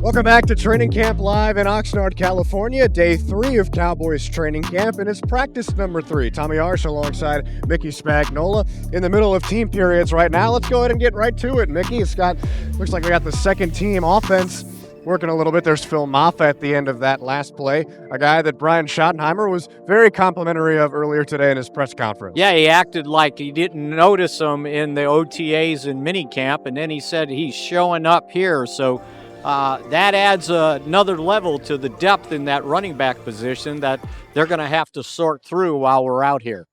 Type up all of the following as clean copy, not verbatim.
Welcome back to Training Camp Live in Oxnard, California. Day 3 of Cowboys training camp, and it's practice number 3. Tommy Yarrish alongside Mickey Spagnola in the middle of team periods right now. Let's go ahead and get right to it, Mickey. Looks like we got the second team offense working a little bit. There's Phil Maffa at the end of that last play, a guy that Brian Schottenheimer was very complimentary of earlier today in his press conference. Yeah, he acted like he didn't notice him in the OTAs and minicamp, and then he said he's showing up here. So that adds another level to the depth in that running back position that they're going to have to sort through while we're out here.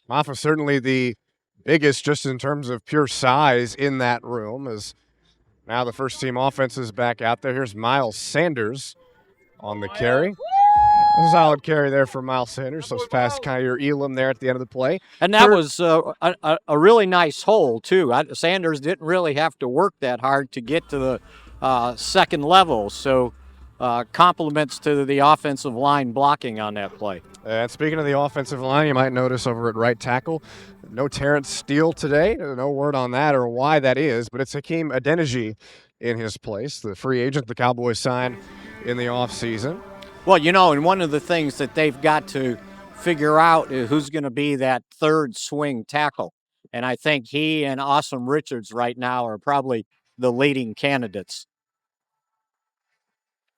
Maffa certainly the biggest just in terms of pure size in that room, as now the first team offense is back out there. Here's Miles Sanders on the carry. A solid carry there for Miles Sanders. So it's past Kyer Elam there at the end of the play. And that was a really nice hole, too. Sanders didn't really have to work that hard to get to the second level. So compliments to the offensive line blocking on that play. And speaking of the offensive line, you might notice over at right tackle, no Terrence Steele today. No word on that or why that is, but it's Hakeem Adeniji in his place, the free agent the Cowboys signed in the offseason. Well, you know, and one of the things that they've got to figure out is who's going to be that third swing tackle. And I think he and Awesome Richards right now are probably the leading candidates.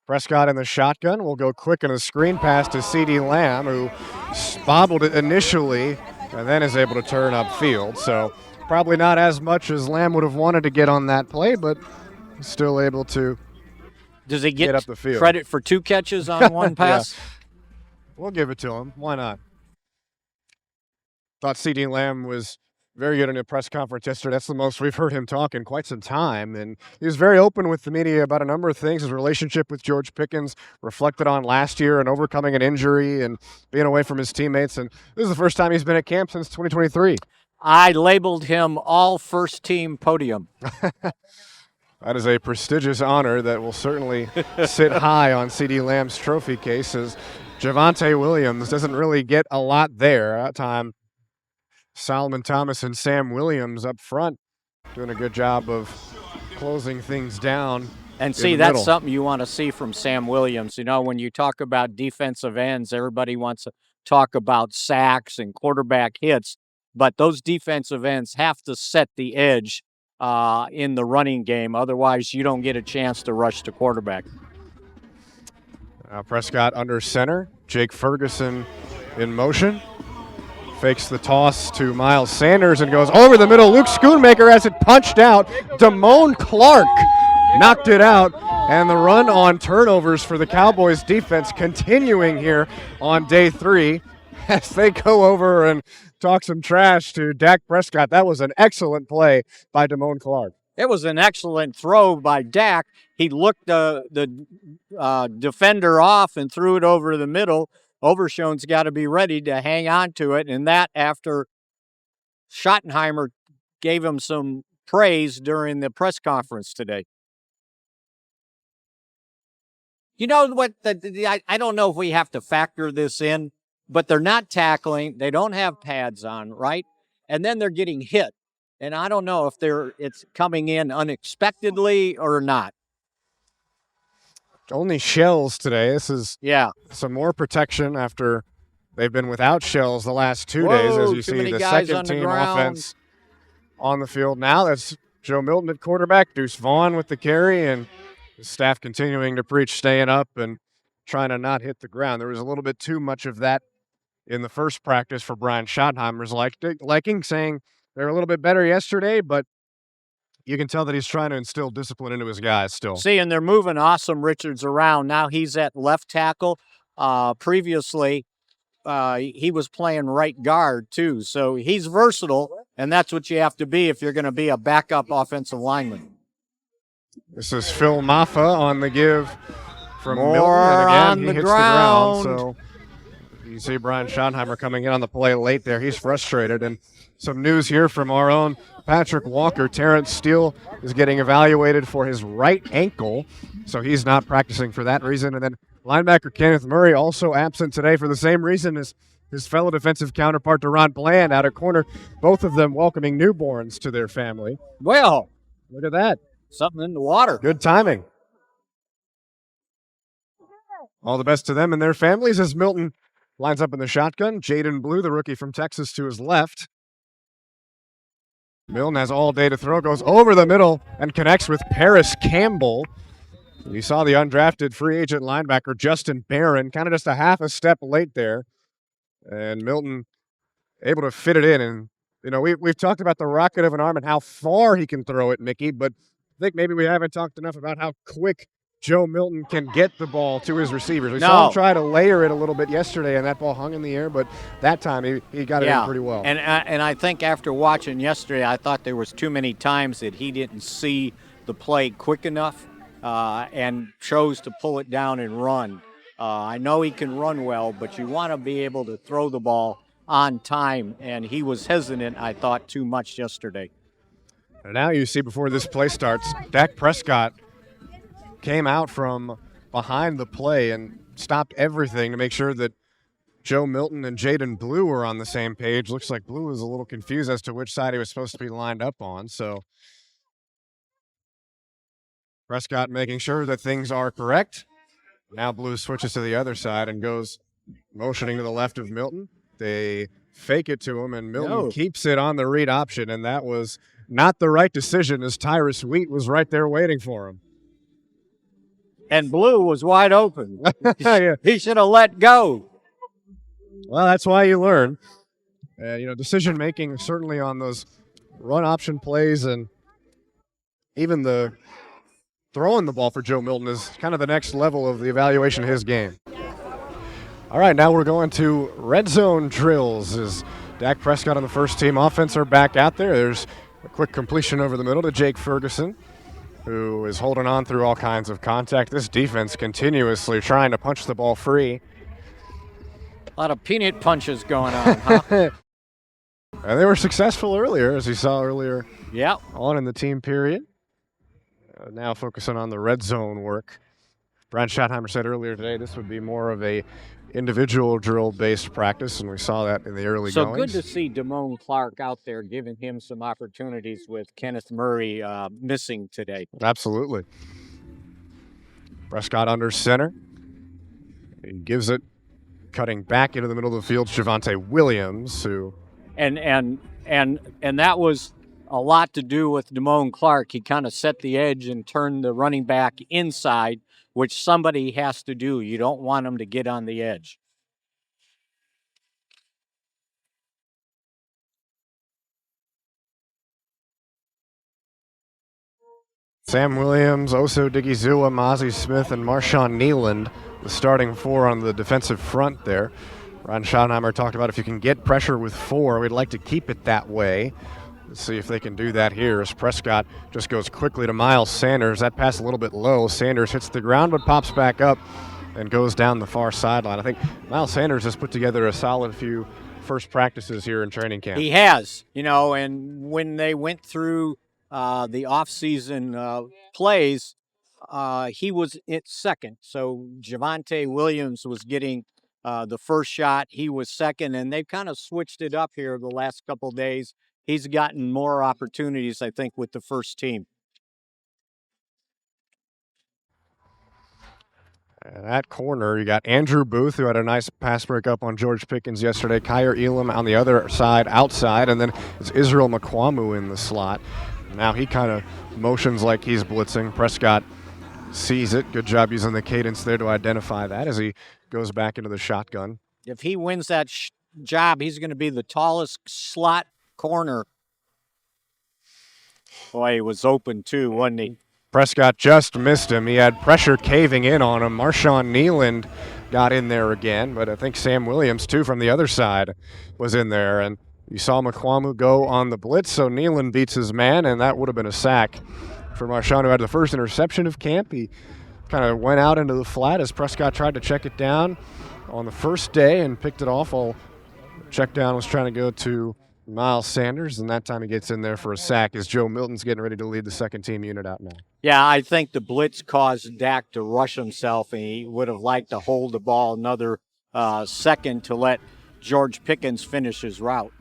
Prescott in the shotgun will go quick in a screen pass to CeeDee Lamb, who bobbled it initially and then is able to turn upfield. So probably not as much as Lamb would have wanted to get on that play, but still able to Does he get up the field. Credit for 2 catches on one pass? Yeah. We'll give it to him. Why not? Thought CeeDee Lamb was very good in a press conference yesterday. That's the most we've heard him talk in quite some time. And he was very open with the media about a number of things. His relationship with George Pickens reflected on last year and overcoming an injury and being away from his teammates. And this is the first time he's been at camp since 2023. I labeled him all first-team podium. That is a prestigious honor that will certainly sit high on CeeDee Lamb's trophy case, as Javonte Williams doesn't really get a lot there. That time, Solomon Thomas and Sam Williams up front doing a good job of closing things down. And see, that's something you want to see from Sam Williams. You know, when you talk about defensive ends, everybody wants to talk about sacks and quarterback hits, but those defensive ends have to set the edge in the running game. Otherwise, you don't get a chance to rush the quarterback. Prescott under center. Jake Ferguson in motion. Fakes the toss to Miles Sanders and goes over the middle. Luke Schoonmaker has it punched out. Damone Clark knocked it out. And the run on turnovers for the Cowboys defense continuing here on day 3 as they go over and talk some trash to Dak Prescott. That was an excellent play by Damone Clark. It was an excellent throw by Dak. He looked the defender off and threw it over the middle. Overshown's got to be ready to hang on to it, and that after Schottenheimer gave him some praise during the press conference today. You know what? I don't know if we have to factor this in, but they're not tackling. They don't have pads on, right? And then they're getting hit. And I don't know if it's coming in unexpectedly or not. Only shells today. This is some more protection after they've been without shells the last 2 days, as you see the second team offense on the field now. That's Joe Milton at quarterback, Deuce Vaughn with the carry, and the staff continuing to preach staying up and trying to not hit the ground. There was a little bit too much of that in the first practice for Brian Schottenheimer's liking, saying they're a little bit better yesterday, but you can tell that he's trying to instill discipline into his guys still. See, and they're moving Awesome Richards around. Now he's at left tackle. Previously, he was playing right guard, too. So he's versatile, and that's what you have to be if you're going to be a backup offensive lineman. This is Phil Maffa on the give from More Milton. And again, on he the hits ground. The ground. So you see Brian Schottenheimer coming in on the play late there. He's frustrated. And some news here from our own Patrick Walker. Terrence Steele is getting evaluated for his right ankle, so he's not practicing for that reason. And then linebacker Kenneth Murray also absent today for the same reason as his fellow defensive counterpart Deron Bland out at corner. Both of them welcoming newborns to their family. Well, look at that. Something in the water. Good timing. All the best to them and their families as Milton lines up in the shotgun. Jaden Blue, the rookie from Texas, to his left. Milton has all day to throw, goes over the middle and connects with Paris Campbell. You saw the undrafted free agent linebacker Justin Barron, kind of just a half a step late there. And Milton able to fit it in. And, you know, we've talked about the rocket of an arm and how far he can throw it, Mickey, but I think maybe we haven't talked enough about how quick Joe Milton can get the ball to his receivers. We saw him try to layer it a little bit yesterday, and that ball hung in the air, but that time he got it in pretty well. And I think after watching yesterday, I thought there was too many times that he didn't see the play quick enough and chose to pull it down and run. I know he can run well, but you want to be able to throw the ball on time, and he was hesitant, I thought, too much yesterday. And now you see before this play starts, Dak Prescott came out from behind the play and stopped everything to make sure that Joe Milton and Jaden Blue were on the same page. Looks like Blue was a little confused as to which side he was supposed to be lined up on. So Prescott making sure that things are correct. Now Blue switches to the other side and goes motioning to the left of Milton. They fake it to him, and Milton keeps it on the read option, and that was not the right decision as Tyrus Wheat was right there waiting for him. And Blue was wide open. Yeah. He should have let go. Well, that's why you learn. Decision-making certainly on those run option plays, and even the throwing the ball for Joe Milton is kind of the next level of the evaluation of his game. All right, now we're going to red zone drills as Dak Prescott and the first team offense are back out there. There's a quick completion over the middle to Jake Ferguson, who is holding on through all kinds of contact. This defense continuously trying to punch the ball free. A lot of peanut punches going on, huh? And they were successful earlier, as you saw earlier on in the team period. Now focusing on the red zone work. Brian Schottheimer said earlier today this would be more of a individual drill-based practice, and we saw that in the early goings. So good to see Damone Clark out there giving him some opportunities with Kenneth Murray missing today. Absolutely. Prescott under center. He gives it, cutting back into the middle of the field, Javonte Williams, who... And that was a lot to do with Damone Clark. He kind of set the edge and turned the running back inside, which somebody has to do. You don't want him to get on the edge. Sam Williams, Oso Digizua, Mozzie Smith, and Marshawn Nealand, the starting four on the defensive front there. Ron Schottenheimer talked about if you can get pressure with four, we'd like to keep it that way. Let's see if they can do that here as Prescott just goes quickly to Miles Sanders. That pass a little bit low. Sanders hits the ground but pops back up and goes down the far sideline. I think Miles Sanders has put together a solid few first practices here in training camp. He has, and when they went through the off-season plays, he was at second. So Javonte Williams was getting the first shot. He was second, and they've kind of switched it up here the last couple of days. He's gotten more opportunities, I think, with the first team. And at corner, you got Andrew Booth, who had a nice pass break up on George Pickens yesterday. Kyer Elam on the other side, outside, and then it's Israel Makwamu in the slot. Now he kind of motions like he's blitzing. Prescott sees it. Good job using the cadence there to identify that as he goes back into the shotgun. If he wins that job, he's going to be the tallest slot corner. Boy, he was open too, wasn't he? Prescott just missed him. He had pressure caving in on him. Marshawn Nealand got in there again, but I think Sam Williams, too, from the other side was in there. And you saw Makwamu go on the blitz, so Nealand beats his man, and that would have been a sack for Marshawn, who had the first interception of camp. He kind of went out into the flat as Prescott tried to check it down on the first day and picked it off. All check down was trying to go to Miles Sanders, and that time he gets in there for a sack as Joe Milton's getting ready to lead the second team unit out now. Yeah, I think the blitz caused Dak to rush himself, and he would have liked to hold the ball another second to let George Pickens finish his route.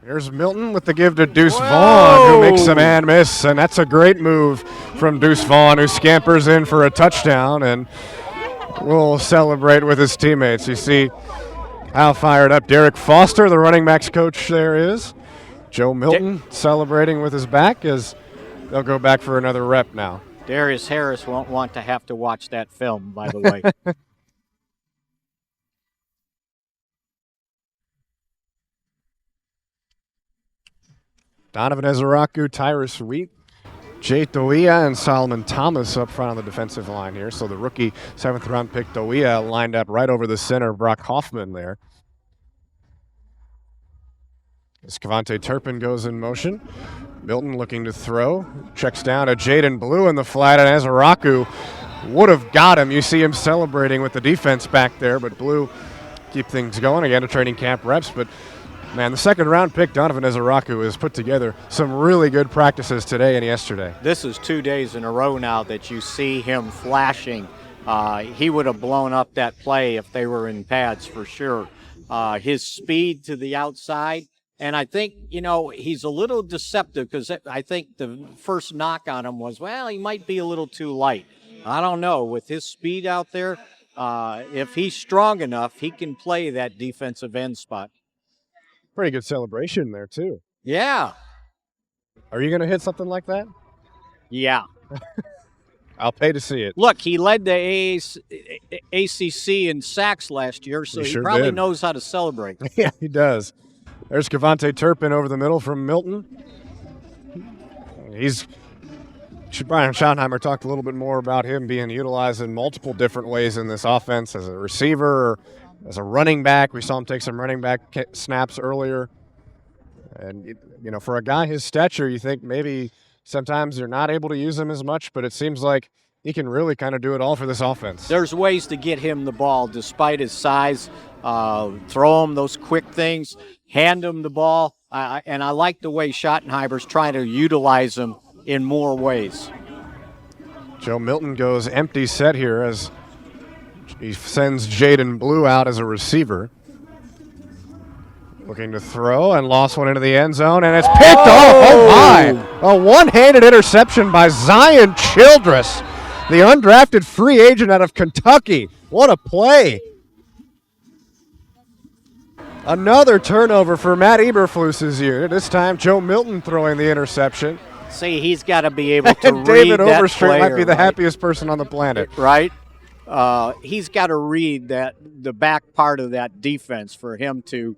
Here's Milton with the give to Deuce Vaughn, who makes a man miss, and that's a great move from Deuce Vaughn, who scampers in for a touchdown and will celebrate with his teammates. You see how fired up Derek Foster, the running backs coach, there is. Joe Milton celebrating with his back as they'll go back for another rep now. Darius Harris won't want to have to watch that film, by the way. Donovan Ezeraku, Tyrus Wheat, Jay Toia, and Solomon Thomas up front on the defensive line here. So the rookie 7th-round pick Toia lined up right over the center, Brock Hoffman there. As Cavante Turpin goes in motion. Milton looking to throw. Checks down to Jaden Blue in the flat, and Ezeraku would have got him. You see him celebrating with the defense back there, but Blue keep things going. Again, to training camp reps, but man, the 2nd-round pick, Donovan Ezeraku, has put together some really good practices today and yesterday. This is 2 days in a row now that you see him flashing. He would have blown up that play if they were in pads for sure. His speed to the outside, and I think, he's a little deceptive because I think the first knock on him was, well, he might be a little too light. I don't know. With his speed out there, if he's strong enough, he can play that defensive end spot. Pretty good celebration there, too. Yeah. Are you going to hit something like that? Yeah. I'll pay to see it. Look, he led the ACC in sacks last year, so he probably knows how to celebrate. Yeah, he does. There's Cavante Turpin over the middle from Milton. Brian Schottenheimer talked a little bit more about him being utilized in multiple different ways in this offense as a receiver or as a running back. We saw him take some running back snaps earlier. And, for a guy his stature, you think maybe sometimes you're not able to use him as much, but it seems like he can really kind of do it all for this offense. There's ways to get him the ball despite his size. Throw him those quick things, hand him the ball. And I like the way Schottenheimer's trying to utilize him in more ways. Joe Milton goes empty set here as he sends Jaden Blue out as a receiver. Looking to throw and lost one into the end zone, and it's picked off. Oh, my. A one-handed interception by Zion Childress, the undrafted free agent out of Kentucky. What a play. Another turnover for Matt Eberflus's unit. This time Joe Milton throwing the interception. See, he's got to be able to read David that Overstreet player, might be the happiest person on the planet. Right? He's got to read the back part of that defense for him to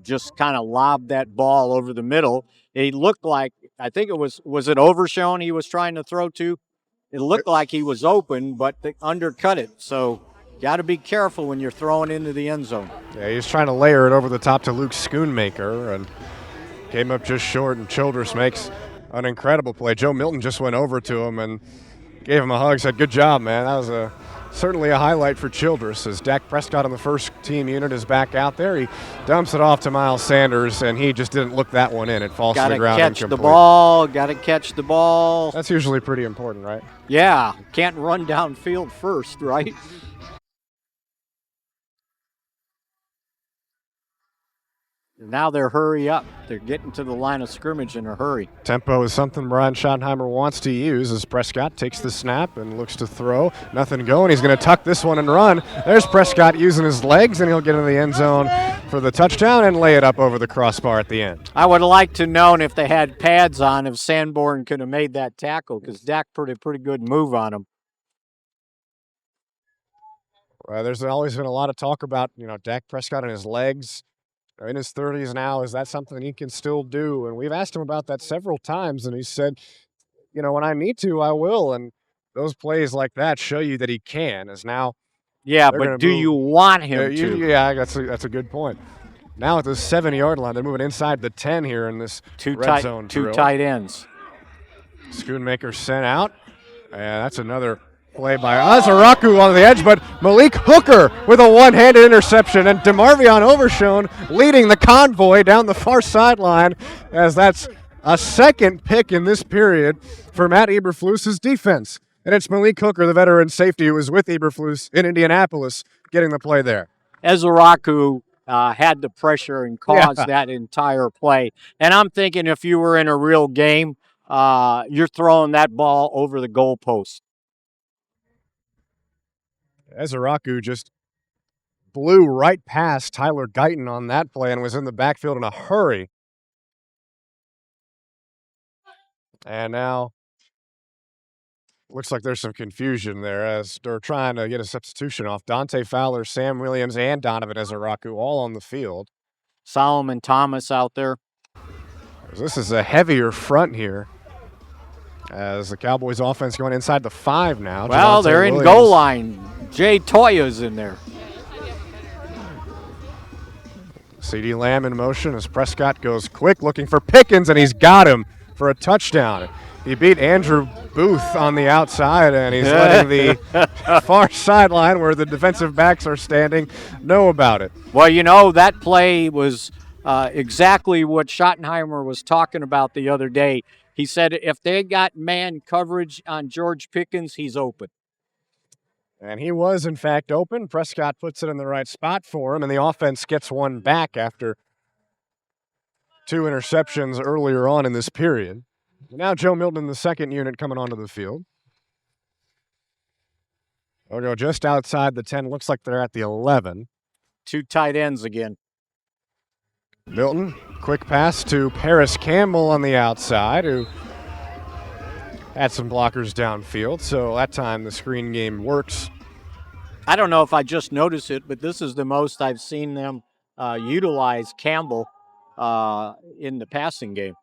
just kind of lob that ball over the middle. It looked like, I think it was it Overshown he was trying to throw to? It looked like he was open, but they undercut it. So got to be careful when you're throwing into the end zone. Yeah, he's trying to layer it over the top to Luke Schoonmaker and came up just short, and Childress makes an incredible play. Joe Milton just went over to him and gave him a hug, said, good job, man. That was certainly a highlight for Childress as Dak Prescott on the first team unit is back out there. He dumps it off to Miles Sanders, and he just didn't look that one in. It falls to the ground incomplete. Got to catch the ball. That's usually pretty important, right? Yeah, can't run downfield first, right? Now they're hurry up. They're getting to the line of scrimmage in a hurry. Tempo is something Brian Schottenheimer wants to use as Prescott takes the snap and looks to throw. Nothing going. He's going to tuck this one and run. There's Prescott using his legs, and he'll get into the end zone for the touchdown and lay it up over the crossbar at the end. I would have liked to known if they had pads on if Sanborn could have made that tackle because Dak put a pretty good move on him. Well, there's always been a lot of talk about, Dak Prescott and his legs. In his 30s now, is that something he can still do? And we've asked him about that several times, and he said, when I need to, I will. And those plays like that show you that he can. As now, yeah, but do you want him to? Yeah, that's a good point. Now at the 7-yard line, they're moving inside the 10 here in this red zone drill. Two tight ends. Schoonmaker sent out, and that's another play by Ezeraku on the edge, but Malik Hooker with a one-handed interception, and DeMarvion Overshown leading the convoy down the far sideline as that's a second pick in this period for Matt Eberflus's defense. And it's Malik Hooker, the veteran safety who was with Eberflus in Indianapolis, getting the play there. Ezeraku had the pressure and caused that entire play. And I'm thinking if you were in a real game, you're throwing that ball over the goalpost. Ezeraku just blew right past Tyler Guyton on that play and was in the backfield in a hurry. And now looks like there's some confusion there as they're trying to get a substitution off. Dante Fowler, Sam Williams, and Donovan Ezeraku all on the field. Solomon Thomas out there. This is a heavier front here as the Cowboys offense going inside the 5 now. Well, they're in goal line. Jay Toya's in there. CeeDee Lamb in motion as Prescott goes quick looking for Pickens, and he's got him for a touchdown. He beat Andrew Booth on the outside, and he's letting the far sideline where the defensive backs are standing know about it. Well, you know, that play was exactly what Schottenheimer was talking about the other day. He said if they got man coverage on George Pickens, he's open. And he was, in fact, open. Prescott puts it in the right spot for him, and the offense gets one back after 2 interceptions earlier on in this period. Now Joe Milton, the second unit, coming onto the field. They'll go just outside the 10. Looks like they're at the 11. 2 tight ends again. Milton, quick pass to Paris Campbell on the outside, who had some blockers downfield, so that time the screen game works. I don't know if I just noticed it, but this is the most I've seen them utilize Campbell in the passing game.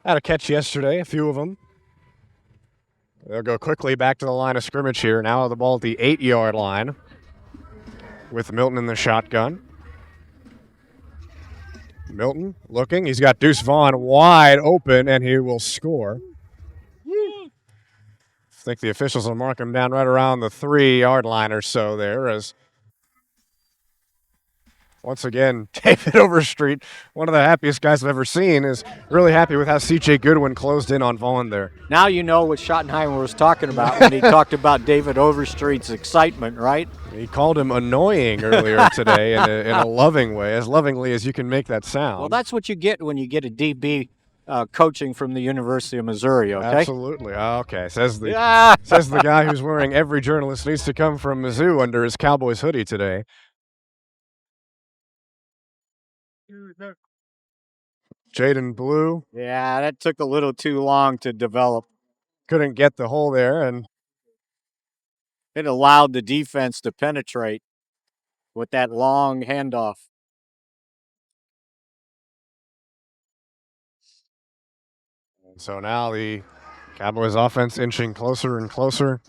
Had a catch yesterday, a few of them. They'll go quickly back to the line of scrimmage here. Now the ball at the 8-yard line with Milton in the shotgun. Milton looking. He's got Deuce Vaughn wide open, and he will score. I think the officials will mark him down right around the 3-yard line or so there as once again, David Overstreet, one of the happiest guys I've ever seen, is really happy with how C.J. Goodwin closed in on Vaughn there. Now you know what Schottenheimer was talking about when he talked about David Overstreet's excitement, right? He called him annoying earlier today in a loving way, as lovingly as you can make that sound. Well, that's what you get when you get a DB coaching from the University of Missouri, okay? Absolutely. Okay, says the guy who's wearing every journalist needs to come from Mizzou under his Cowboys hoodie today. Jaden Blue. Yeah, that took a little too long to develop. Couldn't get the hole there, and it allowed the defense to penetrate with that long handoff. So now the Cowboys offense inching closer and closer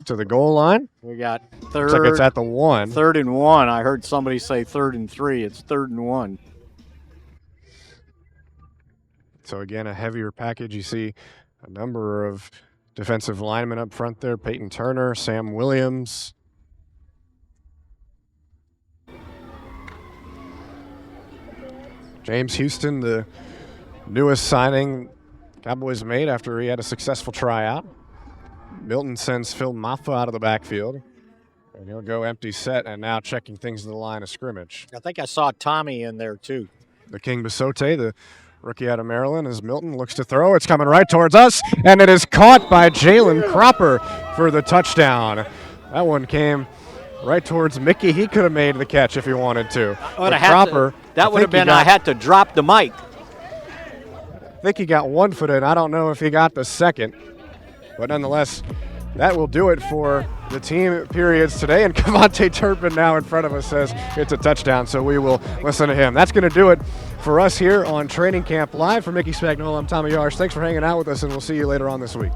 to the goal line. We got third. Looks like it's at the 1. 3rd and 1. I heard somebody say 3rd and 3. It's 3rd and 1. So again, a heavier package. You see a number of defensive linemen up front there. Peyton Turner, Sam Williams. James Houston, the newest signing Cowboys made after he had a successful tryout. Milton sends Phil Maffa out of the backfield. And he'll go empty set and now checking things to the line of scrimmage. I think I saw Tommy in there too. The King Basote, the rookie out of Maryland, as Milton looks to throw. It's coming right towards us, and it is caught by Jalen Cropper for the touchdown. That one came right towards Mickey. He could have made the catch if he wanted to. Cropper, that would have been I had to drop the mic. I think he got 1 foot in. I don't know if he got the second. But nonetheless, that will do it for the team periods today. And Cavante Turpin now in front of us says it's a touchdown, so we will listen to him. That's going to do it for us here on Training Camp Live. For Mickey Spagnola, I'm Tommy Yarrish. Thanks for hanging out with us, and we'll see you later on this week.